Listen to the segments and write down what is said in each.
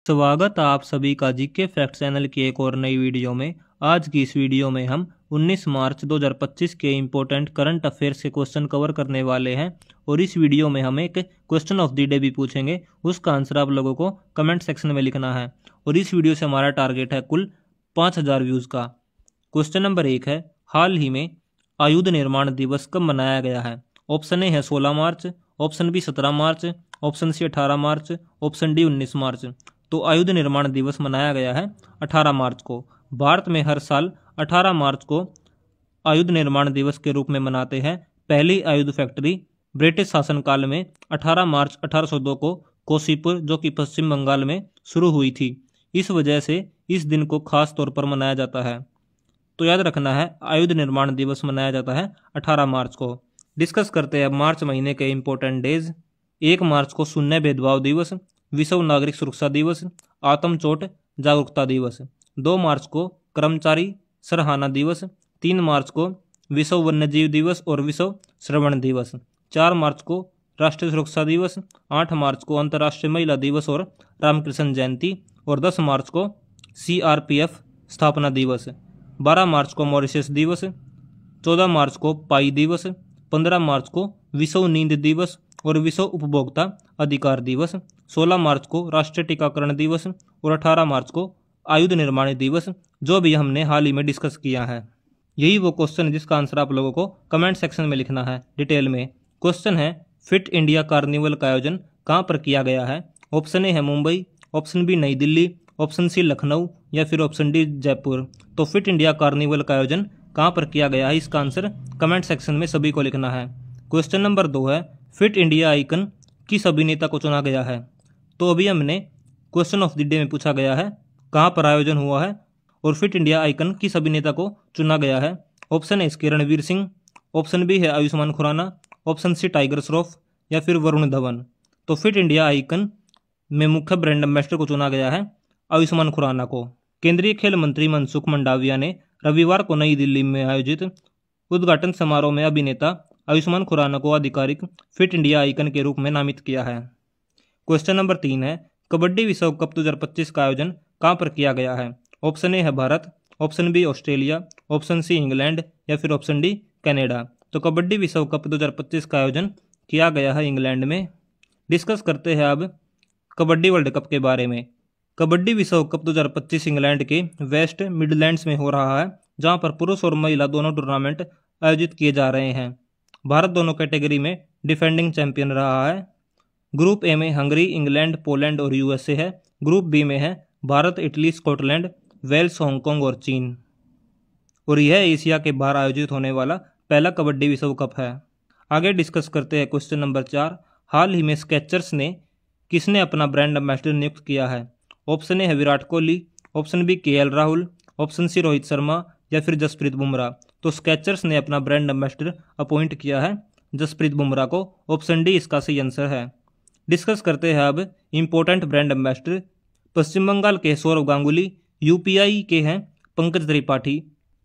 स्वागत है आप सभी का जीके फैक्ट चैनल की एक और नई वीडियो में। आज की इस वीडियो में हम 19 मार्च 2025 के इम्पोर्टेंट करंट अफेयर्स के क्वेश्चन कवर करने वाले हैं और इस वीडियो में हम एक क्वेश्चन ऑफ द डे भी पूछेंगे। उसका आंसर आप लोगों को कमेंट सेक्शन में लिखना है और इस वीडियो से हमारा टारगेट है कुल 5000 व्यूज़ का। क्वेश्चन नंबर 1 है, हाल ही में आयुध निर्माण दिवस कब मनाया गया है? ऑप्शन ए है 16 मार्च, ऑप्शन बी 17 मार्च, ऑप्शन सी 18 मार्च, ऑप्शन डी 19 मार्च। तो आयुध निर्माण दिवस मनाया गया है 18 मार्च को। भारत में हर साल 18 मार्च को आयुध निर्माण दिवस के रूप में मनाते हैं। पहली आयुध फैक्ट्री ब्रिटिश शासनकाल में 18 मार्च 1802 को कोसीपुर, जो कि पश्चिम बंगाल में शुरू हुई थी। इस वजह से इस दिन को खास तौर पर मनाया जाता है। तो याद रखना है, आयुध निर्माण दिवस मनाया जाता है 18 मार्च को। डिस्कस करते हैं मार्च महीने के इंपॉर्टेंट डेज। 1 मार्च को शून्य भेदभाव दिवस, विश्व नागरिक सुरक्षा दिवस, आत्म चोट जागरूकता दिवस। 2 मार्च को कर्मचारी सराहना दिवस, 3 मार्च को विश्व वन्यजीव दिवस और विश्व श्रवण दिवस, 4 मार्च को राष्ट्रीय सुरक्षा दिवस, 8 मार्च को अंतर्राष्ट्रीय महिला दिवस और रामकृष्ण जयंती और 10 मार्च को CRPF स्थापना दिवस, 12 मार्च को मॉरिशस दिवस, 14 मार्च को पाई दिवस, 15 मार्च को विश्व नींद दिवस और विश्व उपभोक्ता अधिकार दिवस, 16 मार्च को राष्ट्रीय टीकाकरण दिवस और 18 मार्च को आयुध निर्माण दिवस, जो भी हमने हाल ही में डिस्कस किया है। यही वो क्वेश्चन है जिसका आंसर आप लोगों को कमेंट सेक्शन में लिखना है डिटेल में। क्वेश्चन है, फिट इंडिया कार्निवल का आयोजन कहाँ पर किया गया है? ऑप्शन ए है मुंबई, ऑप्शन बी नई दिल्ली, ऑप्शन सी लखनऊ या फिर ऑप्शन डी जयपुर। तो फिट इंडिया कार्निवल का आयोजन कहाँ पर किया गया है, इसका आंसर कमेंट सेक्शन में सभी को लिखना है। क्वेश्चन नंबर 2 है, फिट इंडिया आइकन किस अभिनेता को चुना गया है? तो अभी हमने क्वेश्चन ऑफ द डे में पूछा गया है कहाँ पर आयोजन हुआ है और फिट इंडिया आइकन किस अभिनेता को चुना गया है। Option A Ranveer Singh, option B है आयुष्मान खुराना, ऑप्शन सी टाइगर श्रॉफ या फिर वरुण धवन। तो फिट इंडिया आइकन में मुख्य ब्रांड एम्बेसडर को चुना गया है आयुष्मान खुराना को। केंद्रीय खेल मंत्री मनसुख मंडाविया ने रविवार को नई दिल्ली में आयोजित उद्घाटन समारोह में अभिनेता आयुष्मान खुराना को आधिकारिक फिट इंडिया आइकन के रूप में नामित किया है। क्वेश्चन नंबर 3 है, कबड्डी विश्व कप 2025 का आयोजन कहाँ पर किया गया है? ऑप्शन ए है Bharat, option B Australia, option C England या फिर ऑप्शन डी कनाडा। तो कबड्डी विश्व कप 2025 का आयोजन किया गया है इंग्लैंड में। डिस्कस करते हैं अब कबड्डी वर्ल्ड कप के बारे में। कबड्डी विश्व कप 2025 इंग्लैंड के वेस्ट मिडलैंड्स में हो रहा है, जहां पर पुरुष और महिला दोनों टूर्नामेंट आयोजित किए जा रहे हैं। भारत दोनों कैटेगरी में डिफेंडिंग चैंपियन रहा है। ग्रुप ए में हंगरी, इंग्लैंड, पोलैंड और USA है। ग्रुप बी में है Bharat, Italy, Scotland, Wales, Hong Kong और चीन। और यह एशिया के बाहर आयोजित होने वाला पहला कबड्डी विश्व कप है। आगे डिस्कस करते हैं क्वेश्चन नंबर 4, हाल ही में स्केचर्स ने किसने अपना ब्रांड एम्बेसडर नियुक्त किया है? ऑप्शन ए है Virat Kohli, option B KL Rahul, option C Rohit Sharma या फिर जसप्रीत बुमराह। तो स्केचर्स ने अपना ब्रांड एम्बेसडर अपॉइंट किया है जसप्रीत बुमराह को। ऑप्शन डी इसका सही आंसर है। डिस्कस करते हैं अब इंपॉर्टेंट ब्रांड एम्बेसडर। पश्चिम बंगाल के सौरव गांगुली, UPI के हैं पंकज त्रिपाठी,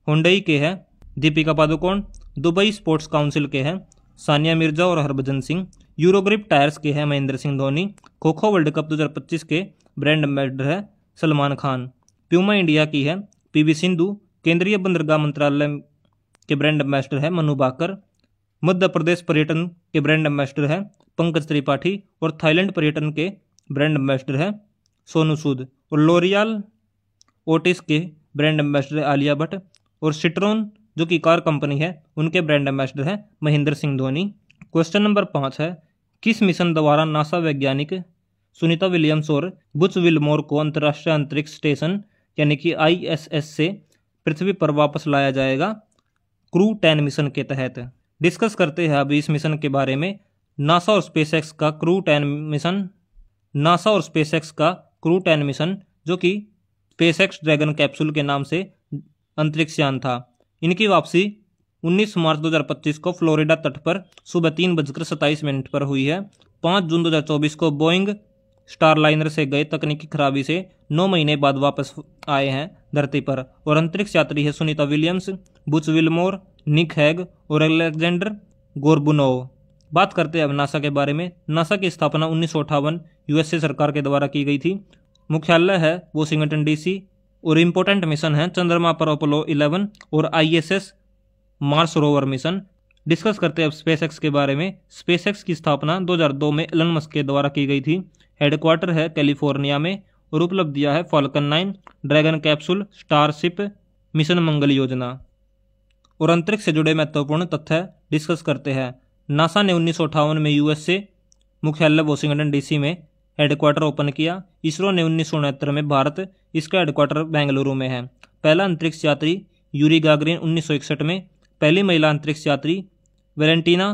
हुंडई के हैं Deepika Padukone, Dubai sports council के हैं सानिया मिर्जा और हरभजन सिंह, यूरोग्रिप टायर्स के हैं महेंद्र सिंह धोनी, खो-खो वर्ल्ड कप 2025 के ब्रांड एम्बेसडर है सलमान खान, प्यूमा इंडिया की है PV सिंधु, केंद्रीय बंदरगाह मंत्रालय के ब्रांड एम्बेसडर है मनु भाकर, मध्य प्रदेश पर्यटन के ब्रांड एम्बेसडर है पंकज त्रिपाठी और थाईलैंड पर्यटन के ब्रांड एम्बेसडर है सोनू सूद, और लोरियल ओटिस के ब्रांड एम्बेसडर है आलिया भट्ट, और सिट्रोन जो कि कार कंपनी है उनके ब्रांड एम्बेसडर है महेंद्र सिंह धोनी। क्वेश्चन नंबर 5 है, किस मिशन द्वारा नासा वैज्ञानिक सुनीता विलियम्स और बुच विलमोर को अंतर्राष्ट्रीय अंतरिक्ष स्टेशन यानी कि ISS से पृथ्वी पर वापस लाया जाएगा? क्रू 10 मिशन के तहत। डिस्कस करते हैं अभी इस मिशन के बारे में। नासा और स्पेसएक्स का क्रू 10 मिशन जो कि स्पेसएक्स ड्रैगन कैप्सूल के नाम से अंतरिक्ष यान था, इनकी वापसी 19 मार्च 2025 को फ्लोरिडा तट पर सुबह 3:27 पर हुई है। 5 जून 2024 को बोइंग स्टारलाइनर से गए तकनीकी खराबी से 9 महीने बाद वापस आए हैं धरती पर, और अंतरिक्ष यात्री है सुनीता विलियम्स, बुच विलमोर, निक हैग और अलेक्जेंडर गोर्बुनोव। बात करते हैं अब नासा के बारे में। नासा की स्थापना 1958 USA सरकार के द्वारा की गई थी मुख्यालय है वॉशिंगटन डीसी। और इम्पोर्टेंट मिशन है चंद्रमा पर अपोलो 11 और ISS Mars rover mission. Discuss करते हैं अब स्पेसएक्स के बारे में। स्पेसएक्स की स्थापना 2002 में एलन मस्क के द्वारा की गई थी। हेडक्वार्टर है कैलिफोर्निया में और उपलब्धियां है Falcon 9, Dragon capsule, Starship mission, मंगल योजना। और अंतरिक्ष से जुड़े महत्वपूर्ण तथ्य डिस्कस करते हैं। नासा ने 1958 में USA मुख्यालय वॉशिंगटन डीसी में हेडक्वार्टर ओपन किया। इसरो ने 1969 में भारत इसका हेडक्वार्टर बेंगलुरु में है। पहला अंतरिक्ष यात्री यूरी गागरिन 1961 में। पहली महिला अंतरिक्ष यात्री वेलेंटीना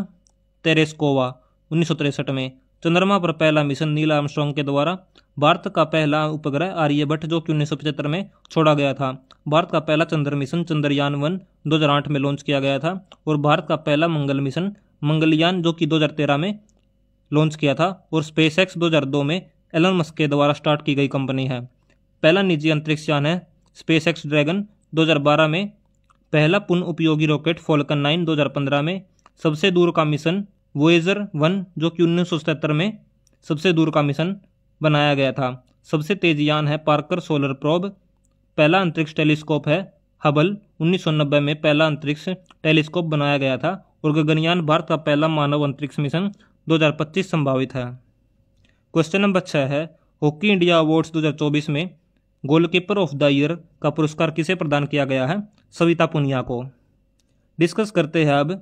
तेरेस्कोवा 1963 में। चंद्रमा पर पहला मिशन नील आर्मस्ट्रांग के द्वारा। भारत का पहला उपग्रह आर्यभट्ट जो कि 1975 में छोड़ा गया था। भारत का पहला चंद्र मिशन चंद्रयान 1 2008 में लॉन्च किया गया था। और भारत का पहला मंगल मिशन मंगलयान जो कि 2013 में लॉन्च किया था। और स्पेसएक्स 2002 में एलन मस्क के द्वारा स्टार्ट की गई कंपनी है। पहला निजी अंतरिक्ष यान है स्पेसएक्स ड्रैगन 2012 में। पहला पुनः उपयोगी रॉकेट फॉल्कन 9 2015 में। सबसे दूर का मिशन वोएजर 1 जो कि 1977 में सबसे दूर का मिशन बनाया गया था। सबसे तेज यान है पार्कर सोलर प्रोब। पहला अंतरिक्ष टेलीस्कोप है हबल 1990 में पहला अंतरिक्ष टेलीस्कोप बनाया गया था। और गगनयान भारत का पहला मानव अंतरिक्ष मिशन 2025 संभावित है। क्वेश्चन नंबर 6 है हॉकी इंडिया अवार्ड्स 2024 में गोलकीपर ऑफ द ईयर का पुरस्कार किसे प्रदान किया गया है? सविता पुनिया को। डिस्कस करते हैं अब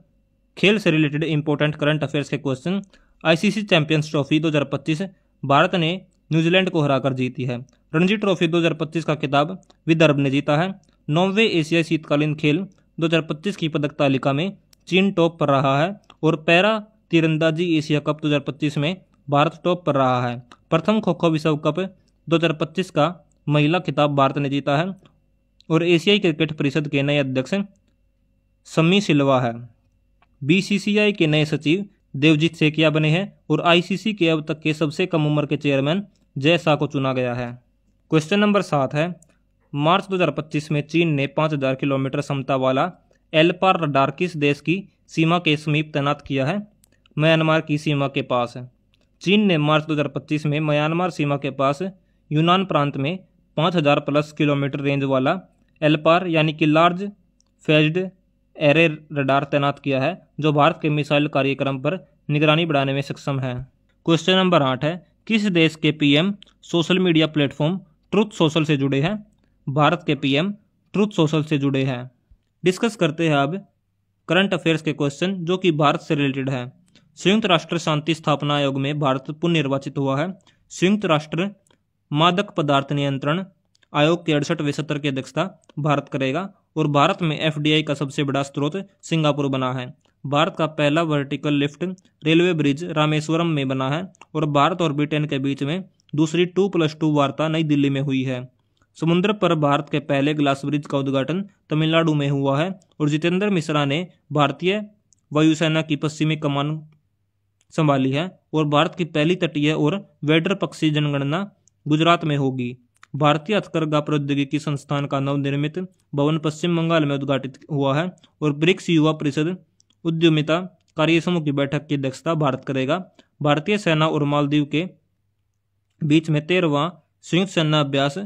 खेल से रिलेटेड इंपॉर्टेंट करंट अफेयर्स के question. ICC champions trophy 2025 Bharat ने न्यूजीलैंड को हराकर जीती है। रणजी ट्रॉफी 2025 का खिताब विदर्भ ने जीता है। 9वें एशियाई शीतकालीन खेल 2025 की पदक तालिका में चीन टॉप पर रहा है। और पैरा तीरंदाजी एशिया कप 2025 में भारत टॉप पर रहा है। प्रथम खो खो विश्व कप 2025 का महिला खिताब भारत ने जीता है। और एशियाई क्रिकेट परिषद के नए अध्यक्ष सम्मी सिल्वा है। BCCI के नए सचिव देवजीत सेकिया बने हैं। और ICC के अब तक के सबसे कम उम्र के चेयरमैन जय शाह को चुना गया है। क्वेश्चन नंबर 7 है मार्च 2025 में चीन ने 5000 किलोमीटर क्षमता वाला एलपार रडार किस देश की सीमा के समीप तैनात किया है? म्यांमार की सीमा के पास। चीन ने मार्च 2025 में म्यांमार सीमा के पास यूनान प्रांत में 5000 प्लस किलोमीटर रेंज वाला एलपार यानी कि लार्ज फेज्ड एरे रडार तैनात किया है जो भारत के मिसाइल कार्यक्रम पर निगरानी बढ़ाने में सक्षम है। क्वेश्चन नंबर 8 है किस देश के PM social media platform truth social से जुड़े हैं? भारत के PM ट्रुथ सोशल से जुड़े हैं। डिस्कस करते हैं अब करंट अफेयर्स के क्वेश्चन जो कि भारत से रिलेटेड है। संयुक्त राष्ट्र शांति स्थापना आयोग में भारत पुनः निर्वाचित हुआ है। संयुक्त राष्ट्र मादक पदार्थ नियंत्रण आयोग के 68वें सत्र की अध्यक्षता भारत करेगा। और भारत में FDI का सबसे बड़ा स्रोत सिंगापुर बना है। भारत का पहला vertical lift railway bridge Rameswaram में बना है। और भारत और ब्रिटेन के बीच में दूसरी 2+2 वार्ता नई दिल्ली में हुई है। समुद्र पर भारत के पहले ग्लास ब्रिज का उद्घाटन तमिलनाडु में हुआ है। और जितेंद्र मिश्रा ने भारतीय वायुसेना की पश्चिमी कमान संभाली है। और भारत की पहली तटीय और वेडर पक्षी जनगणना गुजरात में होगी। भारतीय हथकरघा प्रौद्योगिकी संस्थान का नवनिर्मित भवन पश्चिम बंगाल में उद्घाटित हुआ है। और ब्रिक्स युवा परिषद उद्यमिता कार्यसमूह की बैठक की अध्यक्षता भारत करेगा। भारतीय सेना और मालदीव के बीच में 13वां संयुक्त सेना अभ्यास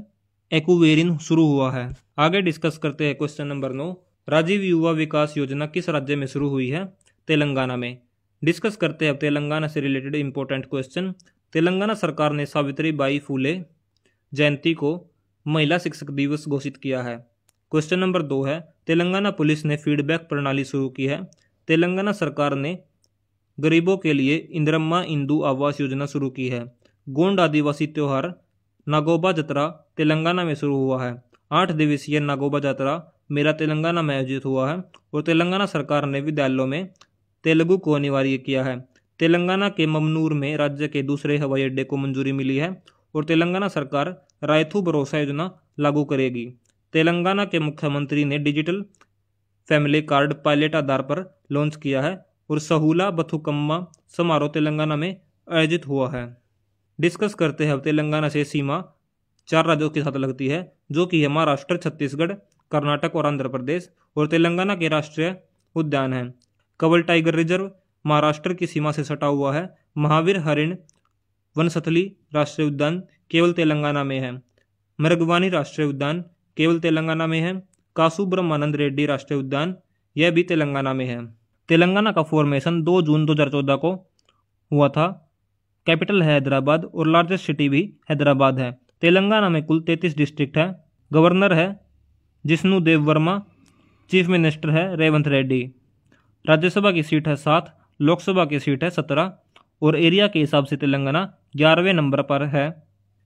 एक्वेरिन शुरू हुआ है। आगे डिस्कस करते हैं क्वेश्चन नंबर 9 राजीव युवा विकास योजना किस राज्य में शुरू हुई है? तेलंगाना में। डिस्कस करते हैं तेलंगाना से रिलेटेड इंपॉर्टेंट क्वेश्चन। तेलंगाना सरकार ने सावित्री बाई फुले जयंती को महिला शिक्षक दिवस घोषित किया है। क्वेश्चन नंबर 2 है तेलंगाना पुलिस ने फीडबैक प्रणाली शुरू की है। तेलंगाना सरकार ने गरीबों के लिए इंदिरम्मा इंदू आवास योजना शुरू की है। गोंड आदिवासी त्योहार नागोबा जतरा तेलंगाना में शुरू हुआ है। 8 दिवसीय नागोबा जतरा मेला तेलंगाना में आयोजित हुआ है। और तेलंगाना सरकार ने विद्यालयों में तेलुगु को अनिवार्य किया है। तेलंगाना के ममनूर में राज्य के दूसरे हवाई अड्डे को मंजूरी मिली है। और तेलंगाना सरकार रायथू भरोसा योजना लागू करेगी। तेलंगाना के मुख्यमंत्री ने डिजिटल फैमिली कार्ड पायलट आधार पर लॉन्च किया है। और सहूला बथुकम्मा समारोह तेलंगाना में आयोजित हुआ है। डिस्कस करते हैं तेलंगाना से सीमा 4 राज्यों के साथ लगती है जो कि है महाराष्ट्र, छत्तीसगढ़, कर्नाटक और आंध्र प्रदेश। और तेलंगाना के राष्ट्रीय उद्यान है कवल टाइगर रिजर्व महाराष्ट्र की सीमा से सटा हुआ है। महावीर हरिण वनस्थली राष्ट्रीय उद्यान केवल तेलंगाना में है। मृगवानी राष्ट्रीय उद्यान केवल तेलंगाना में है। कासु ब्रह्मानंद रेड्डी राष्ट्रीय उद्यान यह भी तेलंगाना में है। तेलंगाना का फॉर्मेशन 2 जून 2014 को हुआ था। कैपिटल है हैदराबाद और लार्जेस्ट सिटी भी हैदराबाद है। तेलंगाना में कुल 33 डिस्ट्रिक्ट है। गवर्नर है जिष्णु देव वर्मा। चीफ मिनिस्टर है रेवंत रेड्डी। राज्यसभा की सीट है 7, लोकसभा की सीट है 17 और एरिया के हिसाब से तेलंगाना 11वें नंबर पर है,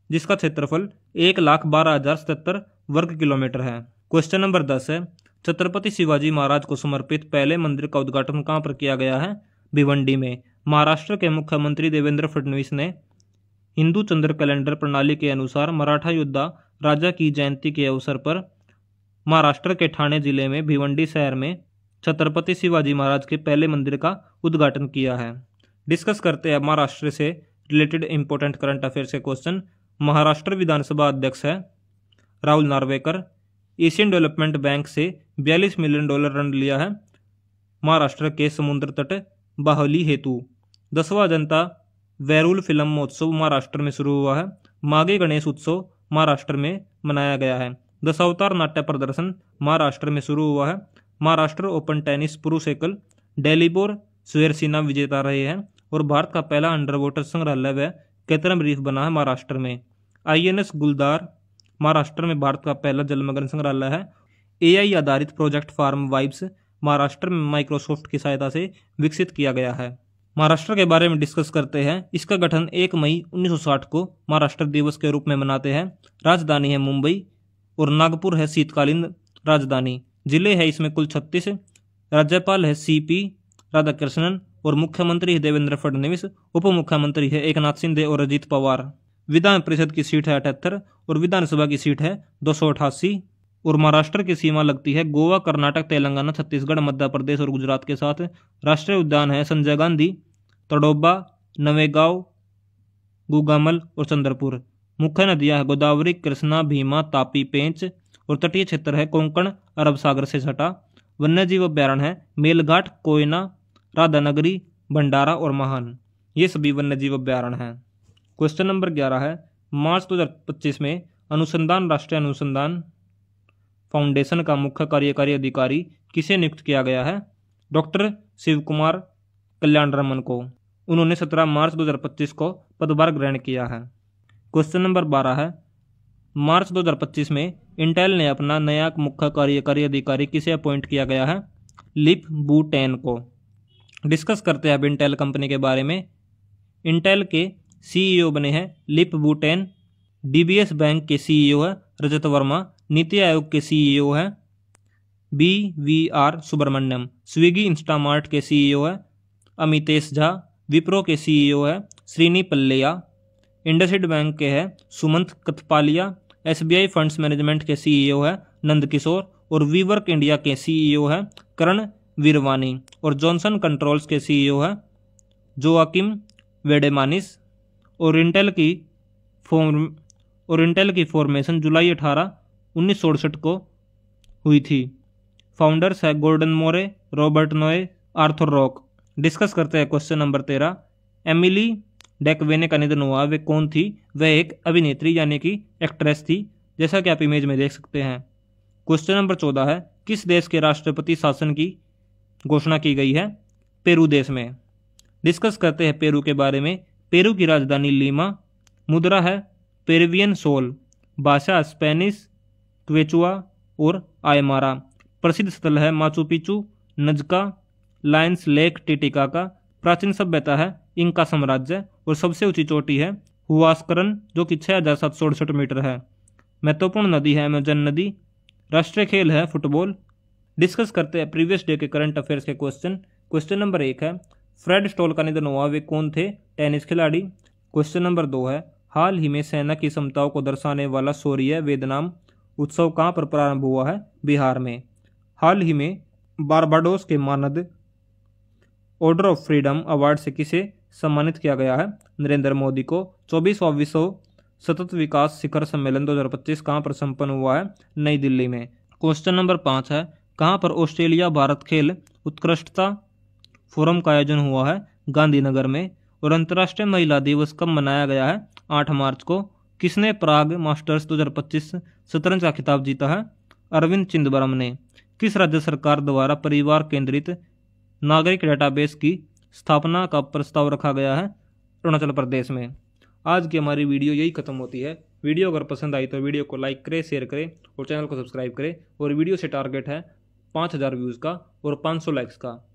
जिसका क्षेत्रफल 1,12,077 वर्ग किलोमीटर है। क्वेश्चन नंबर 10 है, छत्रपति शिवाजी महाराज को समर्पित पहले मंदिर का उद्घाटन कहाँ पर किया गया है? भिवंडी में। महाराष्ट्र के मुख्यमंत्री देवेंद्र फडणवीस ने हिंदू चंद्र कैलेंडर प्रणाली के अनुसार मराठा योद्धा राजा की जयंती के अवसर पर महाराष्ट्र के ठाणे जिले में भिवंडी शहर में छत्रपति शिवाजी महाराज के पहले मंदिर का उद्घाटन किया है। डिस्कस करते हैं महाराष्ट्र से रिलेटेड इंपॉर्टेंट करंट अफेयर्स के क्वेश्चन। महाराष्ट्र विधानसभा अध्यक्ष है Rahul Narwekar. Asian development bank से $42 मिलियन ऋण लिया है महाराष्ट्र के समुद्र तट बाहुली हेतु। 10वां जनता वैरूल फिल्म महोत्सव महाराष्ट्र में शुरू हुआ है। माघी गणेश उत्सव महाराष्ट्र में मनाया गया है। दशावतार नाट्य प्रदर्शन महाराष्ट्र में शुरू हुआ है। महाराष्ट्र ओपन टेनिस पुरुष एकल डेलीबोर सुएरसिना विजेता रहे हैं और भारत का पहला अंडर वाटर संग्रहालय व केतरम रीफ बना है महाराष्ट्र में। INS गुलदार महाराष्ट्र में भारत का पहला जलमग्न संग्रहालय है। AI आधारित प्रोजेक्ट फार्म वाइब्स महाराष्ट्र में माइक्रोसॉफ्ट की सहायता से विकसित किया गया है। महाराष्ट्र के बारे में डिस्कस करते हैं। इसका गठन 1 मई 1960 को महाराष्ट्र दिवस के रूप में मनाते हैं। राजधानी है मुंबई और नागपुर है शीतकालीन राजधानी। जिले है इसमें कुल 36। राज्यपाल है CP राधाकृष्णन और मुख्यमंत्री है देवेंद्र फडणवीस। उप मुख्यमंत्री है एकनाथ शिंदे और अजीत पवार। विधान परिषद की सीट है 78 और विधानसभा की सीट है 288 और महाराष्ट्र की सीमा लगती है गोवा, कर्नाटक, तेलंगाना, छत्तीसगढ़, मध्य प्रदेश और गुजरात के साथ। राष्ट्रीय उद्यान है संजय गांधी, तड़ोबा, नवेगांव, गुगामल और चंद्रपुर। मुख्य नदियां है गोदावरी, कृष्णा, भीमा, तापी, पेंच और तटीय क्षेत्र है कोंकण अरब सागर से सटा। वन्यजीव अभ्यारण्य है मेलघाट, कोयना, राधानगरी, भंडारा और महान। ये सभी वन्यजीव अभ्यारण्य हैं। क्वेश्चन नंबर 11 है, मार्च 2025 में अनुसंधान राष्ट्रीय अनुसंधान फाउंडेशन का मुख्य कार्यकारी अधिकारी किसे नियुक्त किया गया है? डॉक्टर शिव कुमार कल्याण रमन को। उन्होंने 17 मार्च 2025 को पदभार ग्रहण किया है। क्वेश्चन नंबर 12 है, मार्च 2025 में इंटेल ने अपना नया मुख्य कार्यकारी अधिकारी किसे अपॉइंट किया गया है? लिप बू टेन को। डिस्कस करते हैं अब इंटेल कंपनी के बारे में। इंटेल के CEO बने हैं लिप बू टेन। DBS बैंक के CEO है रजत वर्मा। नीति आयोग के CEO है BVR सुब्रमण्यम। स्विगी इंस्टामार्ट के CEO है अमितेश झा। विप्रो के CEO है श्रीनी पल्लेया। इंडसइंड बैंक के है Sumant Kathpalia. SBI funds management के CEO है नंद किशोर और वीवर्क इंडिया के CEO है करण वीरवानी और जॉनसन कंट्रोल्स के CEO है जोआकिम वेडेमानिस। और इंटेल की फॉर्मेशन जुलाई 18, 1968 को हुई थी। फाउंडर्स है गॉर्डन मोरे, रॉबर्ट नोए, आर्थर रॉक। डिस्कस करते हैं क्वेश्चन नंबर 13। एमिली डेकवेने का निधन हुआ, वे कौन थी? वह एक अभिनेत्री यानी कि एक्ट्रेस थी, जैसा कि आप इमेज में देख सकते हैं। क्वेश्चन नंबर 14 है, किस देश के राष्ट्रपति शासन की घोषणा की गई है? पेरू देश में। डिस्कस करते हैं पेरू के बारे में। पेरू की राजधानी लीमा। मुद्रा है पेरुवियन सोल। भाषा स्पेनिश, क्वेचुआ और आयमारा। प्रसिद्ध स्थल है Machu Picchu, Nazca, Lions lake Titicaca. प्राचीन सभ्यता है इंका साम्राज्य और सबसे ऊंची चोटी है हुआस्करन जो कि 6768 मीटर है। महत्वपूर्ण नदी है अमेजन नदी। राष्ट्रीय खेल है फुटबॉल। डिस्कस करते हैं प्रीवियस डे के करंट अफेयर्स के क्वेश्चन। क्वेश्चन नंबर 1 है, फ्रेड स्टॉल का निधन हुआ, वे कौन थे? टेनिस खिलाड़ी। क्वेश्चन नंबर 2 है, हाल ही में सेना की क्षमताओं को दर्शाने वाला शौर्य वेदनाम उत्सव कहाँ पर प्रारंभ हुआ है? बिहार में। हाल ही में बारबाडोस के मानद ऑर्डर ऑफ फ्रीडम अवार्ड से किसे सम्मानित किया गया है? नरेंद्र मोदी को। 24वां विश्व सतत विकास शिखर सम्मेलन 2025 कहाँ पर संपन्न हुआ है? नई दिल्ली में। क्वेश्चन नंबर 5 है, कहाँ पर ऑस्ट्रेलिया भारत खेल उत्कृष्टता फोरम का आयोजन हुआ है? गांधीनगर में। और अंतर्राष्ट्रीय महिला दिवस कब मनाया गया है? 8 मार्च को। किसने प्राग मास्टर्स 2025 शतरंज का खिताब जीता है? अरविंद चिदंबरम ने। किस राज्य सरकार द्वारा परिवार केंद्रित नागरिक डेटाबेस की स्थापना का प्रस्ताव रखा गया है? अरुणाचल प्रदेश में। आज की हमारी वीडियो यही खत्म होती है। वीडियो अगर पसंद आई तो वीडियो को लाइक करें, शेयर करें और चैनल को सब्सक्राइब करें। और वीडियो से टारगेट है 5000 व्यूज़ का और 500 लाइक्स का।